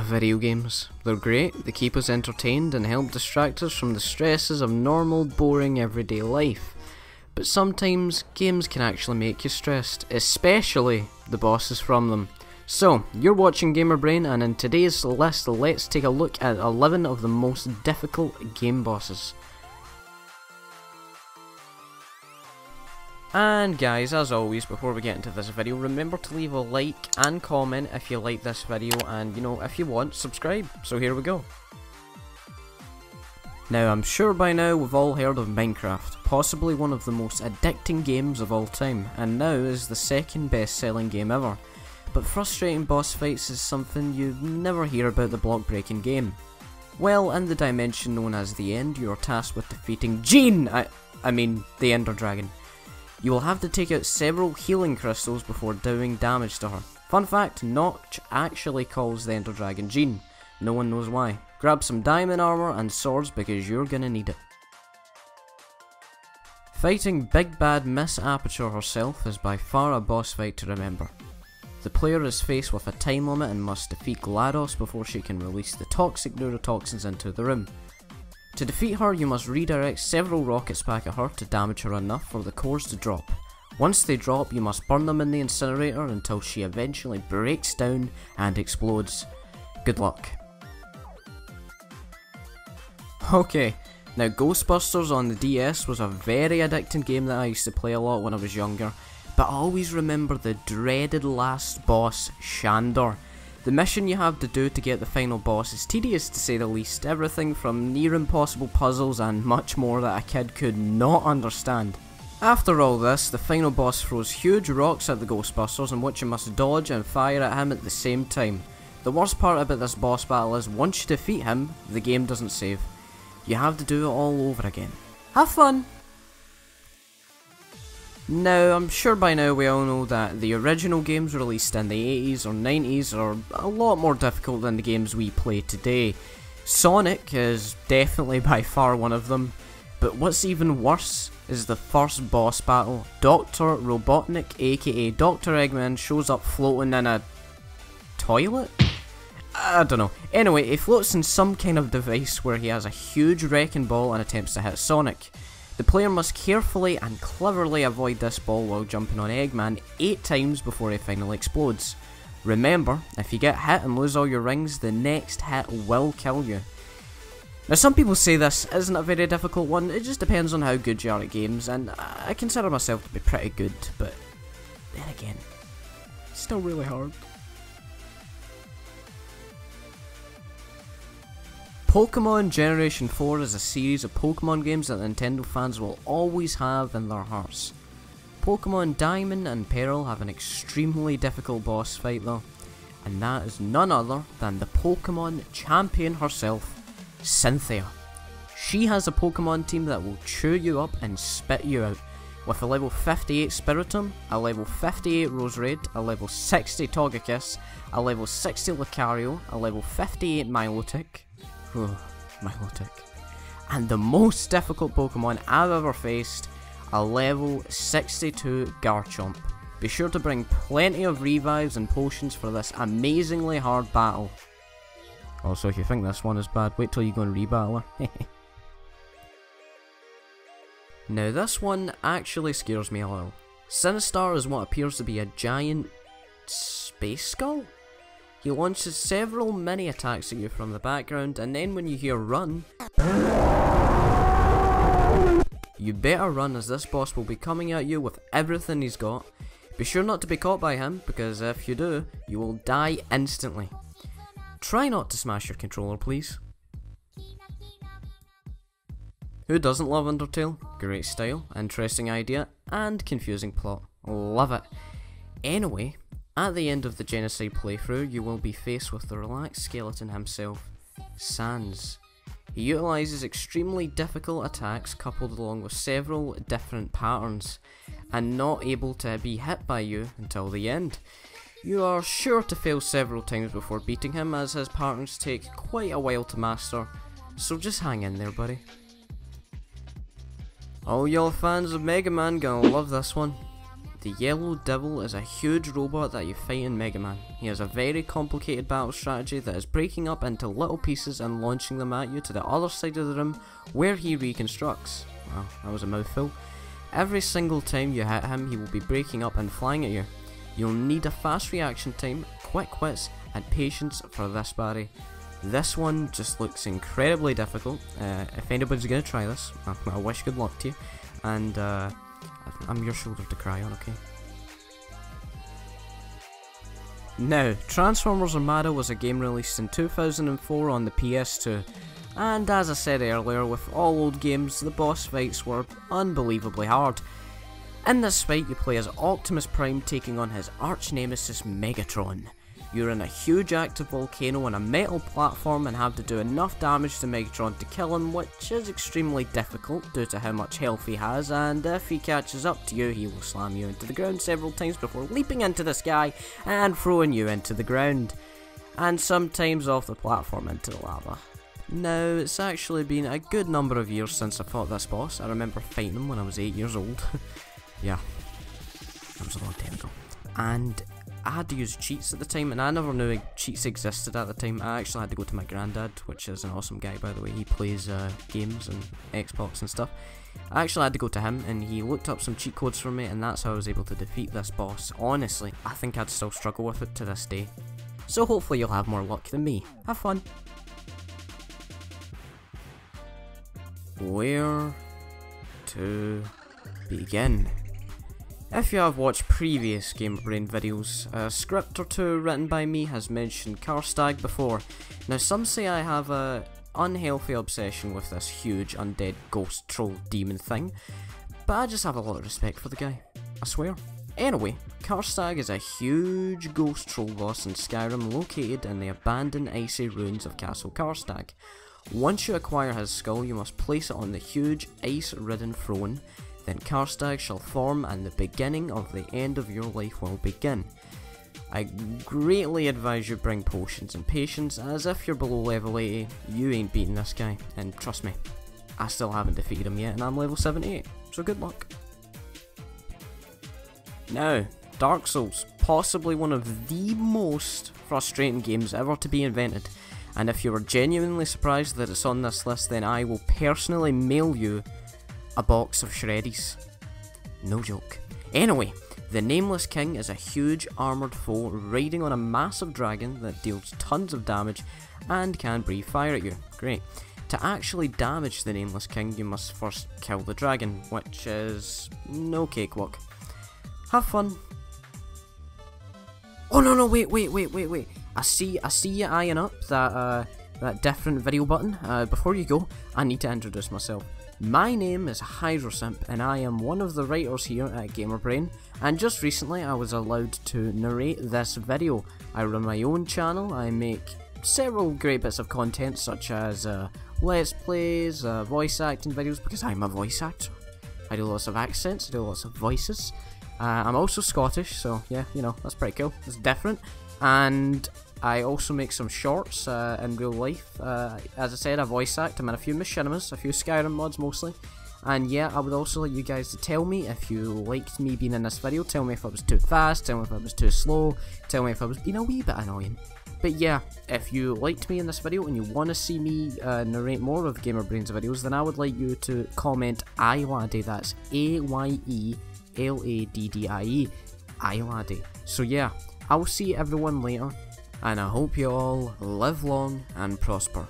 Video games. They're great, they keep us entertained and help distract us from the stresses of normal, boring, everyday life. But sometimes, games can actually make you stressed, especially the bosses from them. So, you're watching GamerBrain, and in today's list, let's take a look at 11 of the most difficult game bosses. And guys, as always, before we get into this video, remember to leave a like and comment if you like this video, and if you want, subscribe. So here we go. Now, I'm sure by now we've all heard of Minecraft, possibly one of the most addicting games of all time, and now is the second best selling game ever. But frustrating boss fights is something you never hear about the block breaking game. Well, in the dimension known as the End, you are tasked with defeating Jean! I mean, the Ender Dragon. You will have to take out several healing crystals before doing damage to her. Fun fact, Notch actually calls the Ender Dragon Jean. No one knows why. Grab some diamond armor and swords because you're gonna need it. Fighting Big Bad Miss Aperture herself is by far a boss fight to remember. The player is faced with a time limit and must defeat GLaDOS before she can release the toxic neurotoxins into the room. To defeat her, you must redirect several rockets back at her to damage her enough for the cores to drop. Once they drop, you must burn them in the incinerator until she eventually breaks down and explodes. Good luck. Okay, now Ghostbusters on the DS was a very addicting game that I used to play a lot when I was younger, but I always remember the dreaded last boss, Shandor. The mission you have to do to get the final boss is tedious to say the least, everything from near impossible puzzles and much more that a kid could not understand. After all this, the final boss throws huge rocks at the Ghostbusters in which you must dodge and fire at him at the same time. The worst part about this boss battle is once you defeat him, the game doesn't save. You have to do it all over again. Have fun! Now, I'm sure by now we all know that the original games released in the 80s or 90s are a lot more difficult than the games we play today. Sonic is definitely by far one of them, but what's even worse is the first boss battle. Dr. Robotnik, aka Dr. Eggman, shows up floating in a toilet? I don't know. Anyway, he floats in some kind of device where he has a huge wrecking ball and attempts to hit Sonic. The player must carefully and cleverly avoid this ball while jumping on Eggman 8 times before he finally explodes. Remember, if you get hit and lose all your rings, the next hit will kill you. Now, some people say this isn't a very difficult one, it just depends on how good you are at games, and I consider myself to be pretty good, but then again, it's still really hard. Pokemon Generation 4 is a series of Pokemon games that Nintendo fans will always have in their hearts. Pokemon Diamond and Pearl have an extremely difficult boss fight though, and that is none other than the Pokemon champion herself, Cynthia. She has a Pokemon team that will chew you up and spit you out, with a level 58 Spiritomb, a level 58 Roserade, a level 60 Togekiss, a level 60 Lucario, a level 58 Milotic, Milotic, and the most difficult Pokemon I've ever faced, a level 62 Garchomp. Be sure to bring plenty of revives and potions for this amazingly hard battle. Also, if you think this one is bad, wait till you go and rebattle her. Now this one actually scares me a little. Sinistar is what appears to be a giant space skull? He launches several mini attacks at you from the background, and then when you hear run, you better run, as this boss will be coming at you with everything he's got. Be sure not to be caught by him, because if you do, you will die instantly. Try not to smash your controller, please. Who doesn't love Undertale? Great style, interesting idea, and confusing plot. Love it. Anyway, at the end of the Genocide playthrough, you will be faced with the relaxed skeleton himself, Sans. He utilises extremely difficult attacks coupled along with several different patterns, and not able to be hit by you until the end. You are sure to fail several times before beating him, as his patterns take quite a while to master, so just hang in there, buddy. All y'all fans of Mega Man gonna love this one. The Yellow Devil is a huge robot that you fight in Mega Man. He has a very complicated battle strategy that is breaking up into little pieces and launching them at you to the other side of the room where he reconstructs. Wow, that was a mouthful. Every single time you hit him, he will be breaking up and flying at you. You'll need a fast reaction time, quick wits, and patience for this Barry. This one just looks incredibly difficult. If anybody's going to try this, I wish good luck to you. And I'm your shoulder to cry on, okay? Now, Transformers Armada was a game released in 2004 on the PS2. And as I said earlier, with all old games, the boss fights were unbelievably hard. In this fight, you play as Optimus Prime taking on his arch-nemesis Megatron. You're in a huge active volcano on a metal platform and have to do enough damage to Megatron to kill him, which is extremely difficult due to how much health he has, and if he catches up to you, he will slam you into the ground several times before leaping into the sky and throwing you into the ground, and sometimes off the platform into the lava. Now, it's actually been a good number of years since I fought this boss. I remember fighting him when I was 8 years old. Yeah, that was a long time ago. And I had to use cheats at the time, and I never knew cheats existed at the time. I actually had to go to my granddad, which is an awesome guy by the way. He plays games and Xbox and stuff. I actually had to go to him, and he looked up some cheat codes for me, and that's how I was able to defeat this boss. Honestly, I think I'd still struggle with it to this day. So hopefully you'll have more luck than me. Have fun! Where to begin? If you have watched previous GamerBrain videos, a script or two written by me has mentioned Karstaag before. Now some say I have a unhealthy obsession with this huge undead ghost troll demon thing, but I just have a lot of respect for the guy, I swear. Anyway, Karstaag is a huge ghost troll boss in Skyrim located in the abandoned icy ruins of Castle Karstaag. Once you acquire his skull, you must place it on the huge ice-ridden throne. Then Karstaag shall form and the beginning of the end of your life will begin. I greatly advise you bring potions and patience, as if you're below level 80, you ain't beating this guy, and trust me, I still haven't defeated him yet and I'm level 78, so good luck. Now, Dark Souls, possibly one of the most frustrating games ever to be invented, and if you are genuinely surprised that it's on this list, then I will personally mail you a box of shreddies. No joke. Anyway, the Nameless King is a huge armoured foe riding on a massive dragon that deals tons of damage and can breathe fire at you. Great. To actually damage the Nameless King, you must first kill the dragon, which is no cakewalk. Have fun. Oh no, wait. I see you eyeing up that different video button. Before you go, I need to introduce myself. My name is Hydrosimp, and I am one of the writers here at GamerBrain, and just recently I was allowed to narrate this video. I run my own channel, I make several great bits of content such as let's plays, voice acting videos, because I'm a voice actor. I do lots of accents, I do lots of voices. I'm also Scottish, so yeah, you know, that's pretty cool, it's different. And I also make some shorts in real life. As I said, I voice act, I'm in a few machinimas, a few Skyrim mods mostly. And yeah, I would also like you guys to tell me if you liked me being in this video. Tell me if I was too fast, tell me if I was too slow, tell me if I was being a wee bit annoying. But yeah, if you liked me in this video and you want to see me narrate more of GamerBrain's videos, then I would like you to comment iLaddie, that's AYELADDIE, iLaddie. So yeah, I'll see everyone later, and I hope you all live long and prosper.